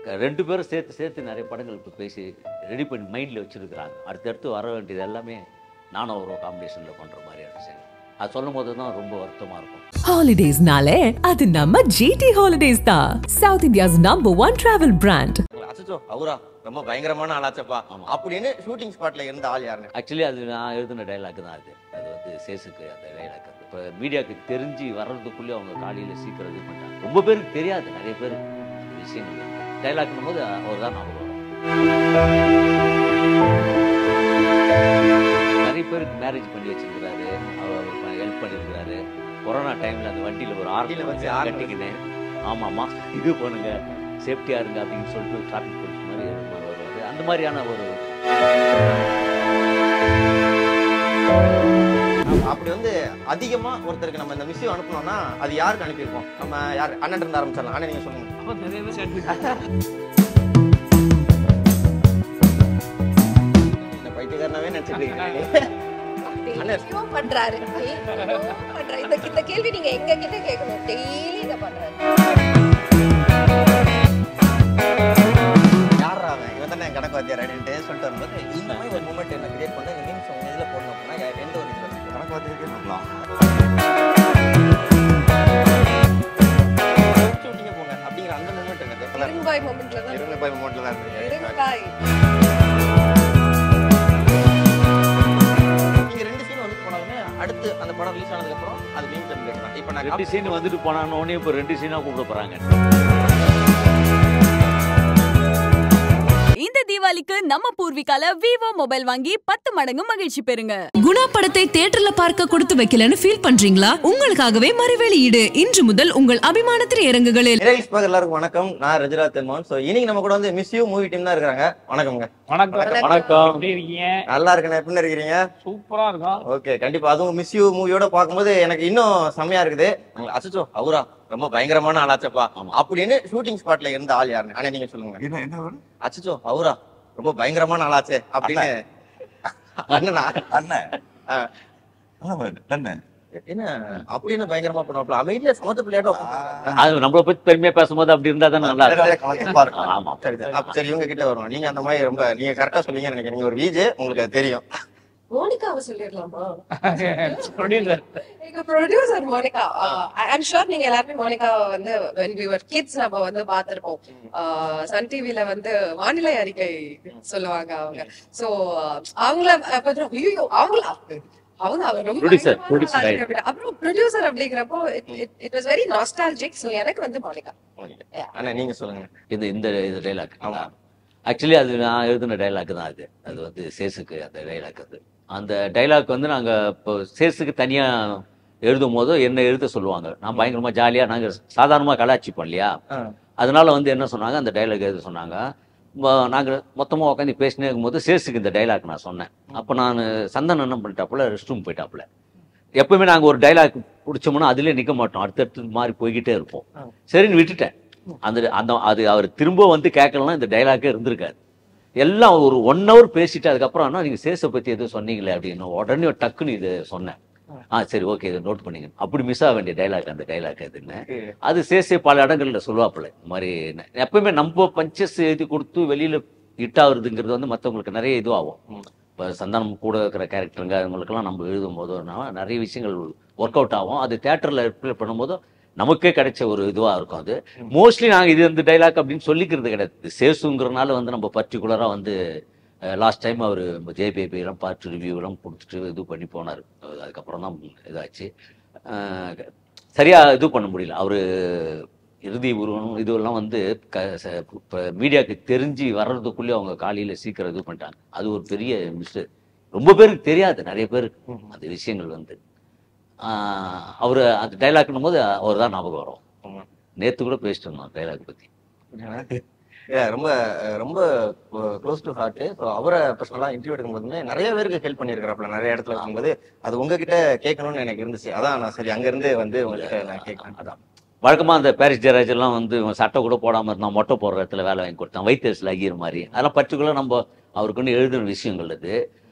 2 பேரும் சேர்த்து நிறைய படங்கள் இப்போ பேசி ரெடி பண்ணி மைண்டில் வச்சுருக்குறாங்க. அடுத்தடுத்து வர வேண்டியது எல்லாமே நானும் ஒரு காம்பினேஷனில் பண்ணுற மாதிரியான விஷயம். அது சொல்லும் போது தான் ரொம்ப வருத்தமாக இருக்கும். ஹாலிடேஸ்னாலே அது நம்ம ஜிடி ஹாலிடேஸ் தான். South India's number 1 travel brand. அச்சோ அவரா ரொம்ப பயங்கரமான ஆளாச்சப்பா அப்படின்னு ஷூட்டிங் ஸ்பாட்ல இருந்த ஆள் யாருன்னு? ஆக்சுவலி அது நான் எழுதின டைலாக் தான். அது வந்து சேசுக்கு அந்த டைலாக். இப்போ மீடியாவுக்கு தெரிஞ்சு வர்றதுக்குள்ளே அவங்க காலையில் சீக்கிரம் இது பண்ணிட்டாங்க. ரொம்ப பேருக்கு தெரியாது, நிறைய பேர் அந்த விஷயங்கள் டைலாக்னும் போது அவர் தான் ஞாபகம் வரும். நிறைய பேருக்கு மேரேஜ் பண்ணி வச்சிருக்கிறாரு, அவர் ஹெல்ப் பண்ணியிருக்கிறாரு. கொரோனா டைமில் அந்த வண்டியில் ஒரு ஆர்டியில் வந்து கட்டிக்கினேன். ஆமாம்மா இது பண்ணுங்க, சேஃப்டியாக இருங்க அப்படின்னு சொல்லிட்டு டிராஃபிக் போலீஸ் மாதிரி வருவார். அந்த மாதிரியான ஒரு அப்படி வந்து அதிகமா ஒருத்தருக்கு நம்ம இந்த மிஸ்யூ அனுப்பணும்னா அது யாருக்கு அனுப்பியிருக்கோம்? நம்ம யார் அண்ணன் இருந்து ஆரம்பிச்சிடலாம். அண்ணன் நீங்க சொல்லுங்க. இந்த பைத்தியக்காரனாவே நினைச்சிட்டு பண்றாரு. இந்த கேள்வி நீங்க எங்க கிட்ட கேட்கணும். டெய்லி இத பண்றாரு. யாரா அவன்? இவன் தானே கணக்கு வாத்தியார் அப்படின்ட்டு சொல்லிட்டு வரும்போது இந்த மாதிரி ஒரு மூமெண்ட் என்ன கிரியேட் பண்ண இந்த மீம்ஸ் உங்க இதுல போடணும் அப்படின்னா எந்த ஒரு இதுல கணக்கு வாத்தியாருக்கே பண்ணலாம். ஷூட்டிங்க போங்க அப்படிங்கிற அந்த மூமெண்ட் என்னது? இரும்பாய் மொமெண்ட்ல தான். இரும்பாய் மொமெண்ட்ல தான் இருக்கு. இரும்பாய். நீங்க 2 சீன் வந்து போனாலுமே அடுத்து அந்த படம் ரிலீஸ் ஆனதுக்கு அப்புறம் அது மீம் டெம்ப்ளேட் தான். இப்போ நான் 2 சீன் வந்துட்டு போனானோடனே இப்போ 2 சீனாக கூப்பிட போகிறாங்க. இந்த தீபாவளிக்கு நம்ம பூர்விகால விவோ மொபைல் வாங்கி 10 மடங்கு மகிழ்ச்சி பெறுங்க. குணா படத்தை தியேட்டர்ல பார்க்க கொடுத்து வைக்கலன்னு ஃபீல் பண்றீங்களா? உங்களுக்காகவே மறுவெளியீடு இன்று முதல் உங்கள் அபிமான திரையரங்குகளில். எல்லாருக்கும் வணக்கம். நான் ரஜிரா தென்மோகன். சோ இன்னைக்கு நம்ம கூட வந்து மிஸ் யூ மூவி டீம் தான் இருக்காங்க. வணக்கம்ங்க. வணக்கம். வணக்கம். எப்படி இருக்கீங்க? நல்லா இருக்கேன். எப்படி இருக்கீங்க? சூப்பரா இருக்கும். ஓகே, கண்டிப்பா. அதுவும் மிஸ் யூ மூவியோட பாக்கும்போது எனக்கு இன்னும் செம்மையா இருக்குது. அச்சோ அவரா ரொம்ப பயங்கரமான ஆளாச்சப்பா அப்படின்னு ஷூட்டிங் ஸ்பாட்ல இருந்த ஆள் யாருன்னு? அண்ணே நீங்க சொல்லுங்க. அச்சோ அவரா ரொம்ப பயங்கரமான ஆளாச்சே அப்படின்னு. அண்ணனா? அண்ணன் என்ன அப்படின்னு பயங்கரமா பண்ணுவாப்ல? அமைதியா சமத்து பிள்ளையாட்டம். அது நம்மளை பத்தி பெருமையா பேசும்போது அப்படி இருந்தா தான் நல்லா இருக்கும். ஆமா சரி, இவங்க கிட்ட வரும். நீங்க அந்த மாதிரி ரொம்ப நீங்க கரெக்டா சொல்லுவீங்கன்னு நினைக்கிறேன். நீங்க ஒரு விஜே, உங்களுக்கு அது தெரியும். மோனிகாவை சொல்லிடலாமா? ப்ரொடியூசர். எங்க ப்ரொடியூசர் மோனிகா. ஐம் ஷூர் நீங்க எல்லாருமே மோனிகாவை வந்து when we were kids நம்ம வந்து பார்த்திருப்போம். சன் டிவில வந்து வானிலை அறிக்கை சொல்லுவாங்க அவங்க. சோ அவங்கள அவங்களா அவங்க ரொம்ப அப்புறம் ப்ரொடியூசர் அப்படிங்கிறப்போ it was very nostalgic. So எனக்கு வந்து மோனிகா. அண்ணா நீங்க சொல்லுங்க. இந்த டைலாக். ஆக்சுவலி அது நான் எழுதின டைலாக் தான். அது வந்து சேசுக்கு அந்த டைலாக். அந்த டைலாக் வந்து நாங்கள் இப்போ சேசுக்கு தனியாக எழுதும் போது என்ன எழுத சொல்லுவாங்க. நான் பயங்கரமாக ஜாலியாக நாங்கள் சாதாரணமாக கலாச்சிப்போம் இல்லையா. அதனால வந்து என்ன சொன்னாங்க, அந்த டைலாக் எழுத சொன்னாங்க. நாங்கள் மொத்தமாக உட்காந்து பேசினே இருக்கும்போது சேசுக்கு இந்த டைலாக் நான் சொன்னேன். அப்போ நான் சந்தனம் என்ன பண்ணிட்டாப்புல, ரெஸ்ட் ரூம் போயிட்டாப்புல. எப்பவுமே நாங்கள் ஒரு டைலாக் பிடிச்சோம்னா அதுலேயே நிற்க மாட்டோம், அடுத்தடுத்து மாதிரி போய்கிட்டே இருப்போம். சரின்னு விட்டுட்டேன். அது அவர் திரும்ப வந்து கேட்கலன்னா இந்த டைலாக்கே இருந்திருக்காது. எல்லாம் ஒரு 1 hour பேசிட்டு அதுக்கப்புறம் ஆனால் நீங்கள் சேஸை பற்றி எதுவும் சொன்னீங்களே அப்படின்னு உடனே டக்குன்னு இது சொன்னேன். சரி ஓகே இதை நோட் பண்ணிங்க. அப்படி மிஸ் ஆக வேண்டிய டைலாக் அந்த டைலாக் எதுன்னு. அது சேஸே பல இடங்களில் சொல்லுவாப்புல. இந்த மாதிரி எப்பவுமே நம்ம பஞ்சஸ் எழுதி கொடுத்து வெளியில் ஹிட்டாகிறதுங்கிறது வந்து மற்றவங்களுக்கு நிறைய இதுவாகும். இப்போ சந்தானம் கூட இருக்கிற கேரக்டருங்க அவங்களுக்கெல்லாம் நம்ம எழுதும் போதுனா நிறைய விஷயங்கள் ஒர்க் அவுட் ஆகும். அது தியேட்டரில் ரிப்ளை பண்ணும்போது நமக்கே கிடைச்ச ஒரு இதுவாக இருக்கும். அது மோஸ்ட்லி நாங்கள் இது வந்து டைலாக் அப்படின்னு சொல்லிக்கிறது கிடையாது. சேசுங்கிறனால வந்து நம்ம பர்டிகுலராக வந்து லாஸ்ட் டைம் அவர் ஜேபிபிலாம் பார்த்து ரிவ்யூலாம் கொடுத்துட்டு இது பண்ணி போனார். அதுக்கப்புறம் தான் இதாச்சு. சரியாக இது பண்ண முடியல. அவர் இறுதி உருவம் இதுவெல்லாம் வந்து இப்போ மீடியாவுக்கு தெரிஞ்சு வர்றதுக்குள்ளே அவங்க காலையில் சீக்கிரம் இது பண்ணிட்டாங்க. அது ஒரு பெரிய மிஸ்டேக். ரொம்ப பேருக்கு தெரியாது, நிறைய பேருக்கு அந்த விஷயங்கள் வந்து. அவர் அந்த டைலாக்னும் போது அவர் தான் ஞாபகம் வரும். நேற்று கூட பேசிட்டு இருந்தோம் டைலாக் பற்றி. ரொம்ப ரொம்ப க்ளோஸ் டு ஹார்ட். ஸோ அவரை பர்சனலாக இன்டர்வியூ எடுக்கும்போதுமே நிறைய பேருக்கு ஹெல்ப் பண்ணியிருக்கிறாப்புல. நிறைய இடத்துல இருக்கும்போது அது உங்ககிட்ட கேட்கணும்னு எனக்கு இருந்துச்சு. அதான் நான் சரி அங்கேருந்து வந்து உங்ககிட்ட நான் கேட்கணும். அதான் வழக்கமாக அந்த பாரிஸ் ஜெயராஜ் எல்லாம் வந்து சட்டை கூட போடாமல் இருந்தால் மொட்டை போடுற இடத்துல வேலை வாங்கி கொடுத்தான், வைத்தியர்ஸில் அகிற மாதிரி. அதெல்லாம் பர்டிகுலராக நம்ம அவருக்கு எழுதுன விஷயங்கள் அது.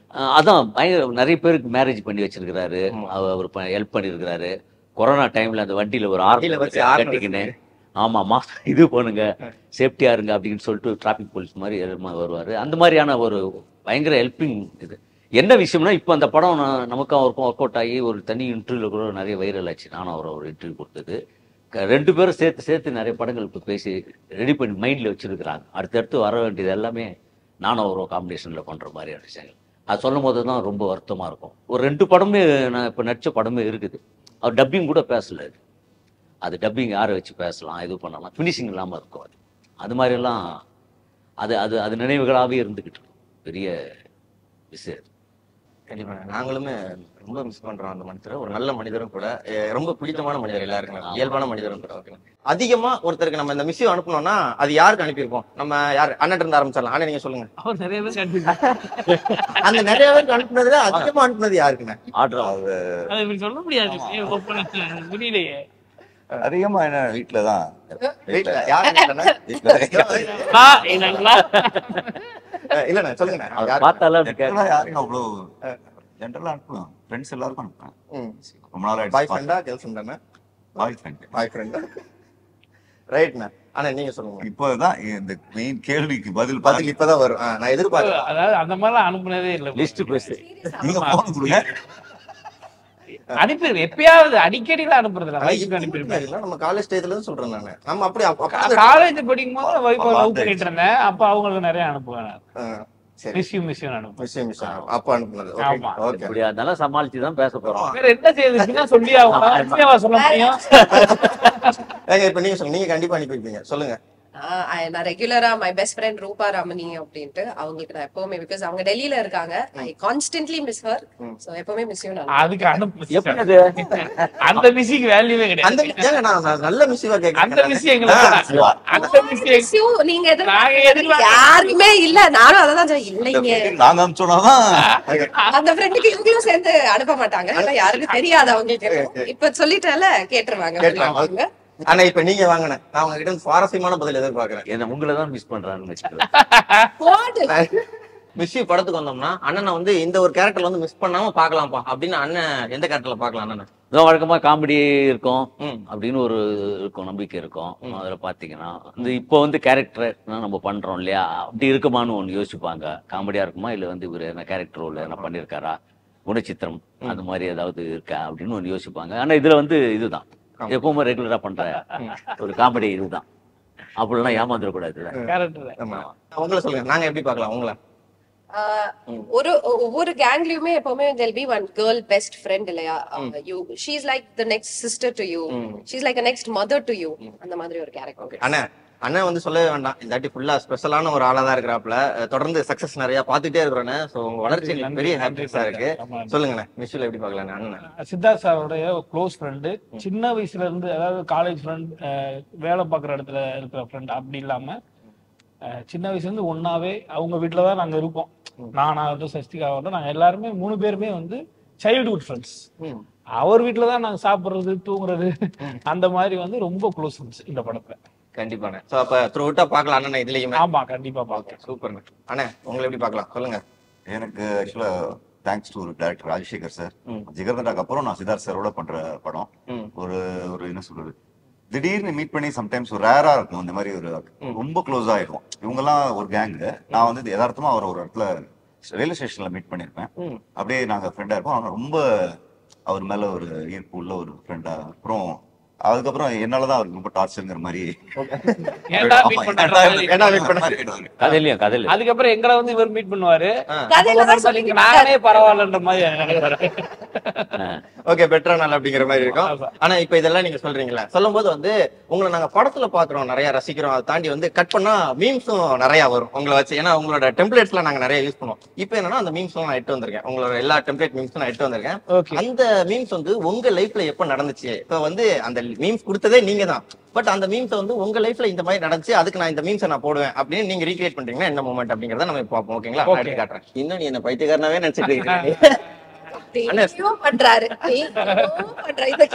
அதான் பயங்கர நிறைய பேருக்கு மேரேஜ் பண்ணி வச்சிருக்கிறாரு. அவர் ஹெல்ப் பண்ணியிருக்கிறாரு. கொரோனா டைம்ல அந்த வண்டியில ஒரு ஆர்டில வச்சு கட்டிக்கினேன். ஆமாம்மா இது பண்ணுங்க சேஃப்டியாக இருங்க அப்படின்னு சொல்லிட்டு டிராஃபிக் போலீஸ் மாதிரி வருவார். அந்த மாதிரியான ஒரு பயங்கர ஹெல்ப்பிங் இது. என்ன விஷயம்னா இப்போ அந்த படம் நமக்கு அவருக்கும் ஒர்க் அவுட் ஆகி ஒரு தனி இன்டர்வியூவில் கூட நிறைய வைரல் ஆச்சு. நானும் அவரை ஒரு இன்டர்வியூ கொடுத்தது. 2 பேரும் சேர்த்து நிறைய படங்கள் இப்போ பேசி ரெடி பண்ணி மைண்டில் வச்சுருக்கிறாங்க. அடுத்தடுத்து வர வேண்டியது எல்லாமே நானும் அவரை காம்பினேஷனில் பண்ணுற மாதிரியான விஷயங்கள். அது சொல்லும் போது தான் ரொம்ப வருத்தமாக இருக்கும். ஒரு 2 படமே நான் இப்போ நடித்த படமே இருக்குது. அவர் டப்பிங் கூட பேசலை. அது டப்பிங் யாரை வச்சு பேசலாம், இது பண்ணலாம், ஃபினிஷிங் இல்லாமல் இருக்கும். அது மாதிரியெல்லாம் அது நினைவுகளாகவே இருந்துக்கிட்டு இருக்கும். பெரிய விஷயம். கண்டிப்பா நாங்களுமே ரொம்ப மிஸ் பண்றோம் அந்த மனிதரை. ஒரு நல்ல மனிதரும் கூட, ரொம்ப பிடித்தமான மனிதர் எல்லாருக்கும், இயல்பான மனிதரும் கூட. ஓகே, அதிகமா ஒருத்தருக்கு நம்ம இந்த மிஸ்யூ அனுப்பணும்னா அது யாருக்கு அனுப்பியிருக்கோம்? நம்ம யார் அண்ணன் இருந்து ஆரம்பிச்சிடலாம். அண்ணன் நீங்க சொல்லுங்க. அவர் நிறைய பேர் அந்த நிறைய பேருக்கு அனுப்புனதுல அதிகமா அனுப்புனது யாருக்குண்ணே? இப்படி சொல்ல முடியாது, முடியலையே. அதிகமா என்ன வீட்டுலதான் இல்லண்ணா சொல்லுங்க. யாரையும் அவ்வளவு ஜென்ரலா அனுப்புவேன். ஃப்ரெண்ட்ஸ் எல்லாருக்கும் அனுப்புவேன். ரொம்ப நாள் பாய் ஃப்ரெண்டா கேர்ள் ஃப்ரெண்டாண்ணா? பாய் ஃப்ரெண்டா, ரைட்ண்ணா. ஆனா நீங்க சொல்லுங்க. இப்பதான் இந்த மெயின் கேள்விக்கு பதில் இப்பதான் வரும். நான் எதிர்பார்க்கிறேன். அதாவது அந்த மாதிரிலாம் அனுப்புனதே இல்லை. லிஸ்ட் பேசு. நீங்க போன் கொடுங்க, அனுப்பிடுவேன். எப்பயாவது அடிக்கடிலாம் அனுப்புறதுல நம்ம காலேஜ் ஸ்டேஜ்ல இருந்து சொல்றேன் நானு. நம்ம அப்படி காலேஜ் படிக்கும் போது வைஃப் லவ் பண்ணிட்டு இருந்தேன். அப்ப அவங்களுக்கு நிறைய அனுப்புவேன். அப்ப அனுப்புனது. ஓகே, இப்படி அதெல்லாம் சமாளிச்சு தான் பேச போறோம். வேற என்ன செய்யுதுன்னா சொல்லி அவங்க சொல்ல முடியும். இப்ப நீங்க சொல்லுங்க. நீங்க கண்டிப்பா அனுப்பிருப்பீங்க, சொல்லுங்க. நான் ரெகுலரா மை பெஸ்ட் ஃப்ரெண்ட் ரூபா ரமணி அப்படின்ட்டு அவங்களுக்கு நான் எப்பவுமே, பிகாஸ் அவங்க டெல்லியில இருக்காங்க, ஐ கான்ஸ்டன்ட்லி மிஸ் ஹர். சோ எப்பவுமே மிஸ் யூ. அதுக்கு அந்த மிஸ்ஸுக்கு வேல்யூவே கிடையாது. அந்த நான் நல்ல மிஸ்ஸிவா கேக்குறேன். அந்த மிஸ் எங்களுக்கு அந்த மிஸ் நீங்க யாருமே இல்ல. நானும் அததான் இல்லைங்க. நாங்க சொன்னாதான் அந்த ஃப்ரெண்டுக்கு இவங்களும் சேர்ந்து அனுப்ப மாட்டாங்க. யாருக்கும் தெரியாது அவங்களுக்கு. இப்ப சொல்லிட்டால கேட்டுருவாங்க. ஆனா இப்ப நீங்க வாங்கின நான் உங்ககிட்ட சுவாரஸ்யமான பதில் எதிர்பார்க்கிறேன். என்ன உங்களை தான் மிஸ் பண்றான்னு மிஸ் யூ படத்துக்கு வந்தோம்னா அண்ணனை வந்து இந்த ஒரு கேரக்டர்ல வந்து மிஸ் பண்ணாம பாக்கலாம்ப்பா அப்படின்னு அண்ணன் எந்த கேரக்டர்ல பாக்கலாம்? அண்ணன் வழக்கமா காமெடி இருக்கும் அப்படின்னு ஒரு இருக்கும், நம்பிக்கை இருக்கும். அதுல பாத்தீங்கன்னா இந்த இப்போ வந்து கேரக்டர் நம்ம பண்றோம் இல்லையா, அப்படி இருக்குமான்னு ஒண்ணு யோசிப்பாங்க. காமெடியா இருக்குமா இல்ல வந்து இவர் என்ன கேரக்டர் ரோல் என்ன பண்ணிருக்காரா, குணச்சித்திரம் அந்த மாதிரி ஏதாவது இருக்கா அப்படின்னு ஒண்ணு யோசிப்பாங்க. ஆனா இதுல வந்து இதுதான் எப்பவுமே ரெகுலரா பண்ற ஒரு காமெடி இதுதான். அப்படிலாம் ஏமாந்துடக்கூடாது. உங்களை சொல்லுங்க, நாங்க எப்படி பாக்கலாம் உங்களை? ஒவ்வொரு கேங்லயுமே எப்பவுமே there'll be one girl best friend இல்லையா? she's like the next sister to you, she's like a next mother to you. அந்த மாதிரி ஒரு கேரக்டர். அண்ணன் வந்து சொல்லவே வேண்டாம், இந்த வாட்டி ஃபுல்லா ஸ்பெஷலான ஒரு ஆளா தான் இருக்கிறாப்புல. தொடர்ந்து சக்சஸ் நிறைய பாத்துட்டே இருக்கிறோன்னு. சோ உங்க வளர்ச்சி பெரிய ஹாப்பினஸா இருக்கு. சொல்லுங்க மிஸ்யூல எப்படி பாக்கலாம்? அண்ணன் சித்தார்த் சாரோடைய க்ளோஸ் ஃப்ரெண்டு, சின்ன வயசுல இருந்து, அதாவது காலேஜ் ஃப்ரெண்ட், வேலை பார்க்குற இடத்துல இருக்கிற ஃப்ரெண்ட் அப்படி இல்லாம சின்ன வயசுல இருந்து ஒன்னாவே அவங்க வீட்டுல தான் நாங்க இருப்போம். நானாகட்டும் சஷ்டிகாகட்டும் நாங்க எல்லாருமே 3 பேருமே வந்து சைல்ட்ஹுட் ஃப்ரெண்ட்ஸ். அவர் வீட்டுலதான் நாங்க சாப்பிடுறது தூங்குறது அந்த மாதிரி வந்து ரொம்ப க்ளோஸ் ஃப்ரெண்ட்ஸ் இந்த படத்துல. கண்டிப்பாண்ணே. சோ அப்ப த்ரூ அவுட்டா பார்க்கலாம் அண்ணன் இதுலயுமே. ஆமா கண்டிப்பா பார்க்கலாம். சூப்பர்ண்ணே. அண்ணே உங்களை எப்படி பார்க்கலாம் சொல்லுங்க? எனக்கு ஆக்சுவலா thanks to director Rajasekar sir. ஜிகர்தண்டாக்கு அப்புறம் நான் சித்தார்த் சாரோட பண்ற படம். ஒரு என்ன சொல்றது, திடீர்னு மீட் பண்ணி சம்டைம்ஸ் ஒரு ரேரா இருக்கும். இந்த மாதிரி ஒரு ரொம்ப க்ளோஸ் ஆயிருக்கும். இவங்கெல்லாம் ஒரு கேங்கு. நான் வந்து யதார்த்தமா அவர் ஒரு இடத்துல ரயில்வே ஸ்டேஷன்ல மீட் பண்ணிருப்பேன். அப்படியே நாங்க ஃப்ரெண்டா இருப்போம். அவங்க ரொம்ப அவர் மேல ஒரு ஈர்ப்பு உள்ள ஒரு ஃப்ரெண்டா. அப்புறம் அதுக்கப்புறம் என்னாலதான் அவருக்கு ரொம்ப டார்ச்சர்ங்கிற மாதிரி அதுக்கப்புறம் எங்களை வந்து இவர் மீட் பண்ணுவாரு. நானே பரவாயில்லன்ற மாதிரி. ஓகே, பெட்டரா நாள் அப்படிங்கிற மாதிரி இருக்கும். ஆனா இப்ப இதெல்லாம் நீங்க சொல்றீங்களா, சொல்லும் போது வந்து உங்களை நாங்க படத்துல பாக்குறோம், நிறைய ரசிக்கிறோம். அதை தாண்டி வந்து கட் பண்ணா மீம்ஸும் நிறைய வரும் உங்களை வச்சு. ஏன்னா உங்களோட டெம்ப்ளேட்ஸ்ல நாங்க நிறைய யூஸ் பண்ணுவோம். இப்ப என்னன்னா அந்த மீம்ஸ் நான் எட்டு வந்திருக்கேன். உங்களோட எல்லா டெம்ப்ளேட் மீம்ஸும் நான் எட்டு வந்திருக்கேன். அந்த மீம்ஸ் வந்து உங்க லைஃப்ல எப்ப நடந்துச்சு? இப்ப வந்து அந்த மீம்ஸ் கொடுத்ததே நீங்க தான். பட் அந்த மீம்ஸ் வந்து உங்க லைஃப்ல இந்த மாதிரி நடந்துச்சு, அதுக்கு நான் இந்த மீம்ஸை நான் போடுவேன் அப்படின்னு நீங்க ரீக்ரியேட் பண்றீங்கன்னா என்ன மூமெண்ட் அப்படிங்கறத நம்ம பார்ப்போம். ஓகேங்களா? காட்டுறேன். இன்னும் நீ என்ன பைத்தியக்காரனாவே நினைச்சிட்டு இருக்கீங்க.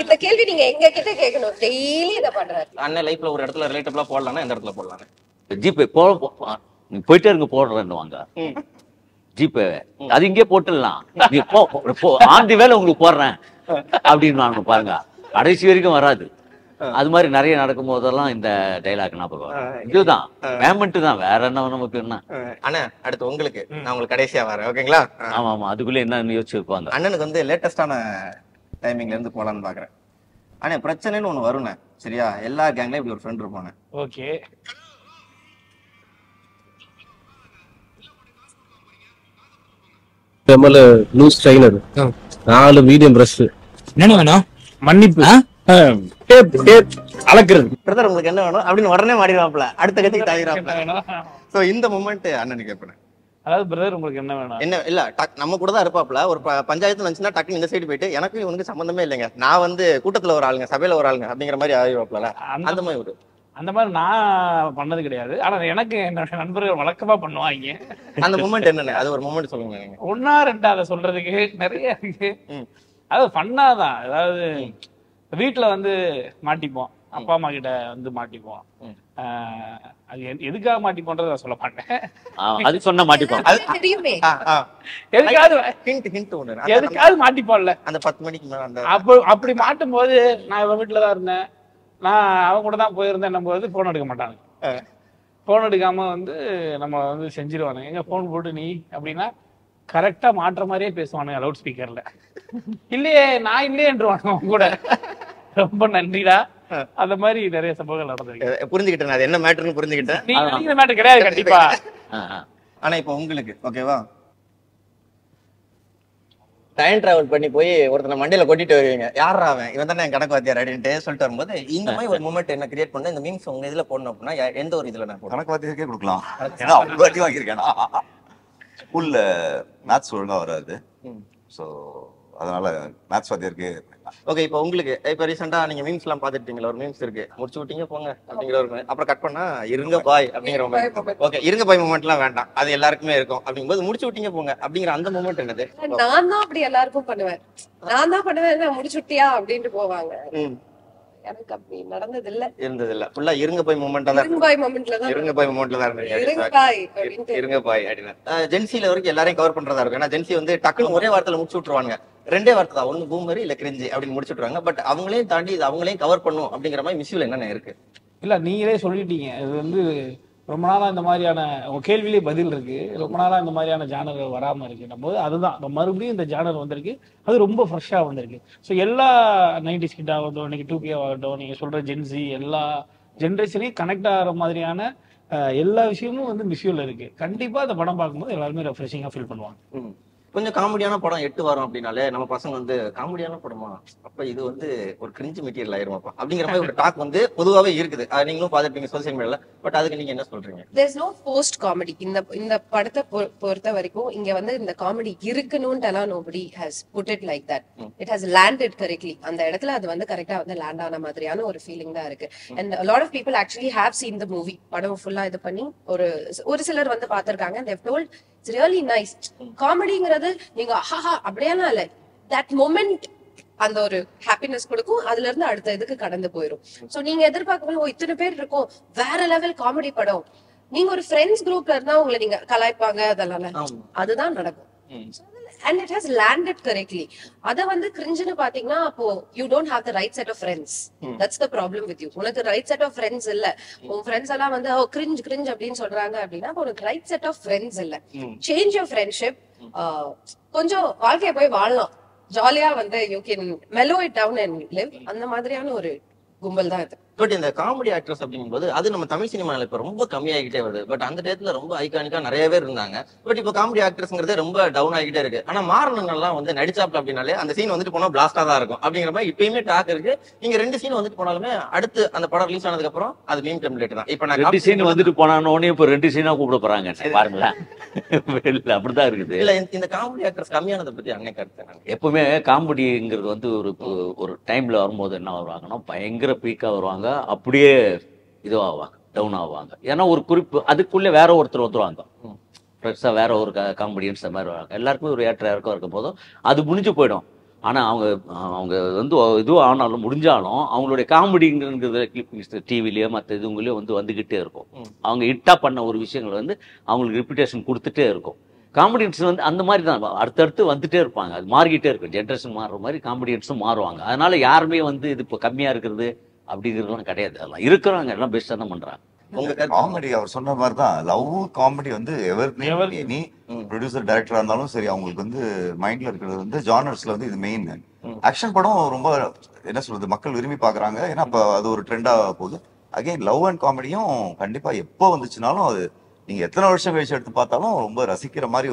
இந்த கேள்வி நீங்க எங்க கிட்ட கேட்கணும். டெய்லி இத பண்றாரு. அண்ணன் லைஃப்ல ஒரு இடத்துல ரிலேட்டபிளா போடலாம்னா எந்த இடத்துல போடலாம்? ஜிபே போயிட்டே இருங்க போடுறேன்னு வாங்க. ஜிபே அது இங்கே போட்டுடலாம். நீ ஆண்டி வேலை உங்களுக்கு போடுறேன் அப்படின்னு வாங்க பாருங்க. கடைசி வரைக்கும் வராது. அது மாதிரி நிறைய நடக்கும் போதெல்லாம் இந்த டைலாக் ஞாபகம் வரும். இதுதான் பேமெண்ட் தான், வேற என்ன நமக்கு என்ன. அண்ணா அடுத்து உங்களுக்கு நான் உங்களுக்கு கடைசியா வரேன், ஓகேங்களா? ஆமா ஆமா, அதுக்குள்ள என்ன யோசிச்சு வைப்பாங்க. அண்ணனுக்கு வந்து லேட்டஸ்டான டைமிங்ல இருந்து போலான்னு பாக்குறேன். அண்ணா பிரச்சனைன்னு ஒண்ணு வரும்ண்ணே, சரியா? எல்லா கேங்லயும் இப்படி ஒரு ஃப்ரெண்ட் இருப்பாங்க. Okay. Loose trainer 4 medium brush. என்ன வேணும்? மன்னிப்பு, அளக்குறது. பிரதர் உங்களுக்கு என்ன வேணும் அப்படின்னு உடனே மாறிடுவாப்ல, அடுத்த கத்திக்கு தாயிராப்ல. சோ இந்த மொமெண்ட் அண்ணனுக்கு கேட்பேன். அதாவது பிரதர் உங்களுக்கு என்ன வேணும்? என்ன இல்ல, நம்ம கூட தான் இருப்பாப்ல. ஒரு பஞ்சாயத்து நினைச்சுன்னா டக்குன்னு இந்த சைடு போயிட்டு எனக்கு இவனுக்கு சம்பந்தமே இல்லைங்க, நான் வந்து கூட்டத்துல ஒரு ஆளுங்க, சபையில ஒரு ஆளுங்க அப்படிங்கிற மாதிரி ஆயிடுவாப்ல. அந்த மாதிரி ஒரு அந்த மாதிரி நான் பண்ணது கிடையாது. ஆனா எனக்கு என்னோட நண்பர்கள் வழக்கமா பண்ணுவாங்க. அந்த மொமெண்ட் என்னன்னு அது ஒரு மொமெண்ட் சொல்லுங்க. நீங்க ஒன்னா ரெண்டா அதை சொல்றதுக்கு நிறைய இருக்கு. அது ஃபன்னாதான். அதாவது வீட்டுல வந்து மாட்டிப்போம், அப்பா அம்மா கிட்ட வந்து மாட்டிப்போம். அது எதுக்காக மாட்டிப்போன்றத சொல்ல மாட்டேன். அது சொன்ன மாட்டிப்போம். எதுக்காவது மாட்டிப்போம்ல அந்த 10 மணிக்கு மேல அந்த அப்படி மாட்டும் போது நான் இவன் வீட்டுலதான் இருந்தேன், நான் அவங்க கூட தான் போயிருந்தேன் போது போன் எடுக்க மாட்டாங்க. போன் எடுக்காம வந்து நம்ம வந்து செஞ்சிருவானுங்க. எங்க போன் போட்டு நீ அப்படின்னா கரெக்டா மாற்ற மாதிரியே பேசுவானுங்க லவுட் ஸ்பீக்கர்ல. இல்லையே நான் இல்லையேன்றுவானுங்க அவங்க கூட. ரொம்ப நன்றிடா. அந்த மாதிரி நிறைய சம்பவங்கள் நடந்திருக்கு. புரிஞ்சுக்கிட்டேன், அது என்ன மேட்டர்னு புரிஞ்சுக்கிட்டேன். நீங்க மேட்டர் கிடையாது கண்டிப்பா. ஆனா இப்ப உங்களுக்கு ஓகேவா, டைம் டிராவல் பண்ணி போய் ஒருத்தனை மண்டையில கொட்டிட்டு வருவீங்க, யாரா அவன், இவன் தானே என் கணக்கு வாத்தியார் அப்படின்ட்டு சொல்லிட்டு வரும்போது இந்த மாதிரி ஒரு மூமெண்ட் என்ன கிரியேட் பண்ண இந்த மீம்ஸ் உங்க இதுல போடணும் அப்படின்னா எந்த ஒரு இதுல நான் கணக்கு வாத்தியாருக்கே கொடுக்கலாம். ஏன்னா அவங்க வாட்டி வாங்கியிருக்கேன். ஸ்கூல்ல மேத்ஸ் ஒழுங்கா வராது, ஸோ அதனால மேத்ஸ் வாத்தியாருக்கே. ஓகே, இப்போ உங்களுக்கு இப்போ ரீசெண்டா நீங்க மீம்ஸ் எல்லாம் பாத்துட்டீங்களா? ஒரு மீம்ஸ் இருக்கு, முடிச்சு விட்டீங்க போங்க அப்படிங்கிற ஒரு, அப்புறம் கட் பண்ணா இருங்க பாய் அப்படிங்கிற மூமெண்ட். ஓகே, இருங்க பாய் மூமெண்ட் எல்லாம் வேண்டாம், அது எல்லாருக்குமே இருக்கும். அப்படிங்கும்போது முடிச்சு விட்டீங்க போங்க அப்படிங்கிற அந்த மூமெண்ட் என்னது? நான் தான் அப்படி எல்லாருக்கும் பண்ணுவேன். நான் தான் பண்ணுவேன், முடிச்சு விட்டியா அப்படின்ட்டு போவாங்க. எனக்கு அப்படி நடந்தது இல்ல, இருந்தது இல்ல. ஃபுல்லா இருங்க பாய் மூமெண்டா தான், இருங்க பாய் மூமெண்ட்ல தான், இருங்க பாய் மூமெண்ட்ல தான் இருந்தீங்க. இருங்க பாய் அப்படின்ட்டு இருங்க பாய் அப்படினா ஜென்சில வரைக்கும் எல்லாரையும் கவர் பண்றதா இருக்கும். ஏன்னா ஜென்சி வந்து டக்குன்னு ஒரே வார்த்தையில முடிச்சு விட்டுருவாங்க. ரெண்டே வார்த்தை தான், ஒன்னு பூமரி இல்ல கிரிஞ்சி அப்படின்னு முடிச்சு விட்டுருவாங்க. பட் அவங்களையும் தாண்டி இது அவங்களையும் கவர் பண்ணும் அப்படிங்கிற மாதிரி மிஸ்யூல என்னென்ன இருக்கு? இல்ல நீங்களே சொல்லிட்டீங்க, இது வந்து ரொம்ப நாளா இந்த மாதிரியான உங்க கேள்வியிலே பதில் இருக்கு. ரொம்ப நாளா இந்த மாதிரியான ஜானர்கள் வராம இருக்குன்னும் போது அதுதான் மறுபடியும் இந்த ஜானர் வந்திருக்கு. அது ரொம்ப ஃப்ரெஷ்ஷா வந்திருக்கு. ஸோ எல்லா 90s கிட்ட ஆகட்டும், இன்னைக்கு 2K ஆகட்டும், நீங்க சொல்ற ஜென்சி எல்லா ஜென்ரேஷனையும் கனெக்ட் ஆகிற மாதிரியான எல்லா விஷயமும் வந்து மிஸ்யூல இருக்கு. கண்டிப்பா அந்த படம் பார்க்கும்போது எல்லாருமே ரெஃப்ரெஷிங்கா ஃபீல் பண்ணுவாங்க. கொஞ்சம் காமெடியான படம் 8 வாரம் அப்படின்னாலே நம்ம பசங்க வந்து காமெடியான படமா, அப்ப இது வந்து ஒரு கிரிஞ்சு மெட்டீரியல் ஆயிருமாப்பா அப்படிங்கிற மாதிரி ஒரு டாக் வந்து பொதுவாவே இருக்குது. நீங்களும் பாத்துட்டீங்க சோசியல் மீடியால. பட் அதுக்கு நீங்க என்ன சொல்றீங்க? There's no post comedy. இந்த படத்தை பொறுத்த வரைக்கும் இங்க வந்து இந்த comedy இருக்கணும்னுலாம் nobody has put it like that. It has landed correctly. அந்த இடத்துல அது வந்து கரெக்டா வந்து லேண்ட் ஆன மாதிரியான ஒரு ஃபீலிங் தான் இருக்கு. And a lot of people actually have seen the movie. படம் ஃபுல்லா இது பண்ணி ஒரு சிலர் வந்து பாத்திருக்காங்க. They've told it's really nice. காமெடிங்கிறது நீங்க ஹஹா அப்படியெல்லாம் இல்ல, that moment அந்த ஒரு ஹாப்பினஸ் கொடுக்கும், அதுல இருந்து அடுத்த இதுக்கு கடந்து போயிடும். சோ நீங்க எதிர்பார்க்கணும் இத்தனை பேர் இருக்கும் வேற லெவல் காமெடி படம், நீங்க ஒரு ஃப்ரெண்ட்ஸ் குரூப்ல இருந்தா உங்களை நீங்க கலாய்ப்பாங்க, அதெல்லாம் அதுதான் நடக்கும். And it has landed correctly. அத வந்து கிரிஞ்சுன்னு பாத்தீங்கன்னா அப்போ you don't have the right set of friends. That's the problem with you. உனக்கு right set of friends இல்ல, உன் friends எல்லாம் வந்து cringe அப்படின்னு சொல்றாங்க அப்படின்னா உனக்கு right set of friends இல்ல. Change your friendship. கொஞ்சம் வாழ்க்கைய போய் வாழலாம், ஜாலியா வந்து you can mellow it down and live. அந்த மாதிரியான ஒரு கும்பல் தான் இது. பட் இந்த காமெடி ஆக்டர்ஸ் அப்படிங்கும்போது அது நம்ம தமிழ் சினிமால இப்ப ரொம்ப கம்மியாகிட்டே வருது. பட் அந்த டயத்துல ரொம்ப ஐகானிக்கா நிறைய பேர் இருந்தாங்க. பட் இப்போ காமெடி ஆக்டர்ஸ்ங்கிறதே ரொம்ப டவுன் ஆகிட்டே இருக்கு. ஆனா மாறணுங்கெல்லாம் வந்து நடிச்சாப்ல அப்படின்னாலே அந்த சீன் வந்துட்டு போனா பிளாஸ்டா தான் இருக்கும் அப்படிங்கிற மாதிரி இப்பயுமே டாக் இருக்கு. நீங்க 2 சீன் வந்துட்டு போனாலுமே அடுத்து அந்த படம் ரிலீஸ் ஆனதுக்கு அப்புறம் அது மீம் டெம்ப்ளேட் தான். இப்ப நான் 2 சீன் வந்துட்டு போனானோனே இப்ப 2 சீனா கூப்பிட போறாங்க பாருங்களேன். அப்படிதான் இருக்குது. இல்ல இந்த காமெடி ஆக்டர்ஸ் கம்மியானதை பத்தி அன்னை கருத்து. எப்பவுமே காமெடிங்கிறது வந்து ஒரு டைம்ல வரும்போது என்ன வருவாங்கன்னா பயங்கர பீக்கா வருவாங்க, அப்படியே இதுவாகுவாங்க, டவுன் ஆவாங்க. ஏன்னா ஒரு குறிப்பு அதுக்குள்ளே வேற ஒருத்தர் வந்துருவாங்க, பெருசா வேற ஒரு காமெடியன்ஸ் அந்த மாதிரி வருவாங்க. எல்லாருக்குமே ஒரு ஏற்ற இறக்கம் இருக்கும் போதும் அது முடிஞ்சு போயிடும். ஆனா அவங்க வந்து இதுவும் ஆனாலும் முடிஞ்சாலும் அவங்களுடைய காமெடிங்கிறது டிவிலயோ மற்ற இதுங்களையோ வந்து வந்துகிட்டே இருக்கும். அவங்க ஹிட்டா பண்ண ஒரு விஷயங்கள் வந்து அவங்களுக்கு ரெப்யூட்டேஷன் கொடுத்துட்டே இருக்கும். காமெடியன்ஸ் வந்து அந்த மாதிரி தான் அடுத்தடுத்து வந்துட்டே இருப்பாங்க. அது மாறிக்கிட்டே இருக்கும், ஜென்ரேஷன் மாறுற மாதிரி காமெடியன்ஸும் மாறுவாங்க. அதனால யாருமே வந்து இது இப்போ கம்மியா இருக்கிறது அப்படிங்கிறதுலாம் கிடையாது. அதெல்லாம் இருக்கிறவங்க எல்லாம் பெஸ்ட்டாக தான் பண்ணுறாங்க. உங்க காமெடி அவர் சொன்ன மாதிரி தான், லவ் காமெடி வந்து எனி ப்ரொடியூசர் டைரக்டரா இருந்தாலும் சரி, அவங்களுக்கு வந்து மைண்ட்ல இருக்கிறது வந்து ஜானர்ஸ்ல வந்து இது மெயின். ஆக்ஷன் படம் ரொம்ப என்ன சொல்றது மக்கள் விரும்பி பாக்குறாங்க, ஏன்னா அப்ப அது ஒரு ட்ரெண்டா போகுது. அகைன் லவ் அண்ட் காமெடியும் கண்டிப்பா எப்போ வந்துச்சுனாலும் அது நீங்க எத்தனை வருஷம் கழிச்சு எடுத்து பார்த்தாலும் ரொம்ப ரசிக்கிற மாதிரி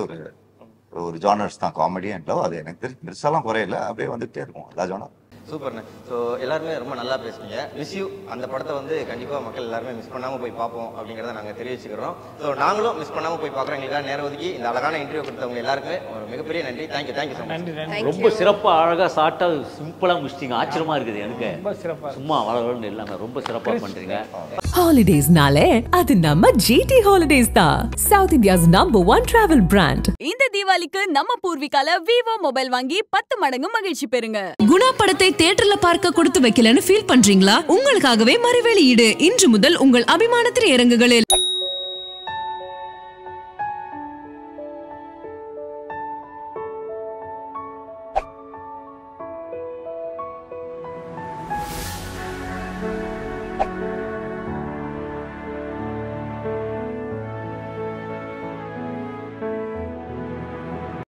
ஒரு ஜானர்ஸ் தான் காமெடி அண்ட் லவ். அது எனக்கு தெரிஞ்சு பெருசாலாம் குறையில, அப்படியே வந்துகிட்டே இருக்கும் எல்லா ஜானர். சூப்பர்ண்ணே. ஸோ எல்லாருமே ரொம்ப நல்லா பேசுனீங்க. மிஸ் யூ அந்த படத்தை வந்து கண்டிப்பாக மக்கள் எல்லாருமே மிஸ் பண்ணாமல் போய் பார்ப்போம் அப்படிங்கிறத நாங்கள் தெரிவிச்சுக்கிறோம். ஸோ நாங்களும் மிஸ் பண்ணாமல் போய் பார்க்குறோம். எங்களுக்காக நேரம் ஒதுக்கி இந்த அழகான இன்டர்வியூ கொடுத்தவங்க எல்லாருக்குமே ஒரு மிகப்பெரிய நன்றி. Thank you so much. ரொம்ப சிறப்பாக அழகாக ஷார்ட்டாக சிம்பிளாக முடிச்சிட்டிங்க. ஆச்சரியமாக இருக்குது எனக்கு. சும்மா வளர்ந்து எல்லாமே ரொம்ப சிறப்பாக பண்ணுறீங்க. ஹாலிடேஸ்னாலே அது நம்ம ஜிடி ஹாலிடேஸ் தான், south India's number 1 travel brand. இந்த தீபாவளிக்கு நம்ம பூர்விகால விவோ மொபைல் வாங்கி 10 மடங்கு மகிழ்ச்சி பெறுங்க. குணா படத்தை தியேட்டர்ல பார்க்க கொடுத்து வைக்கலன்னு ஃபீல் பண்றீங்களா? உங்களுக்காகவே மறுவெளியீடு இன்று முதல் உங்கள் அபிமான திரையரங்குகளில்.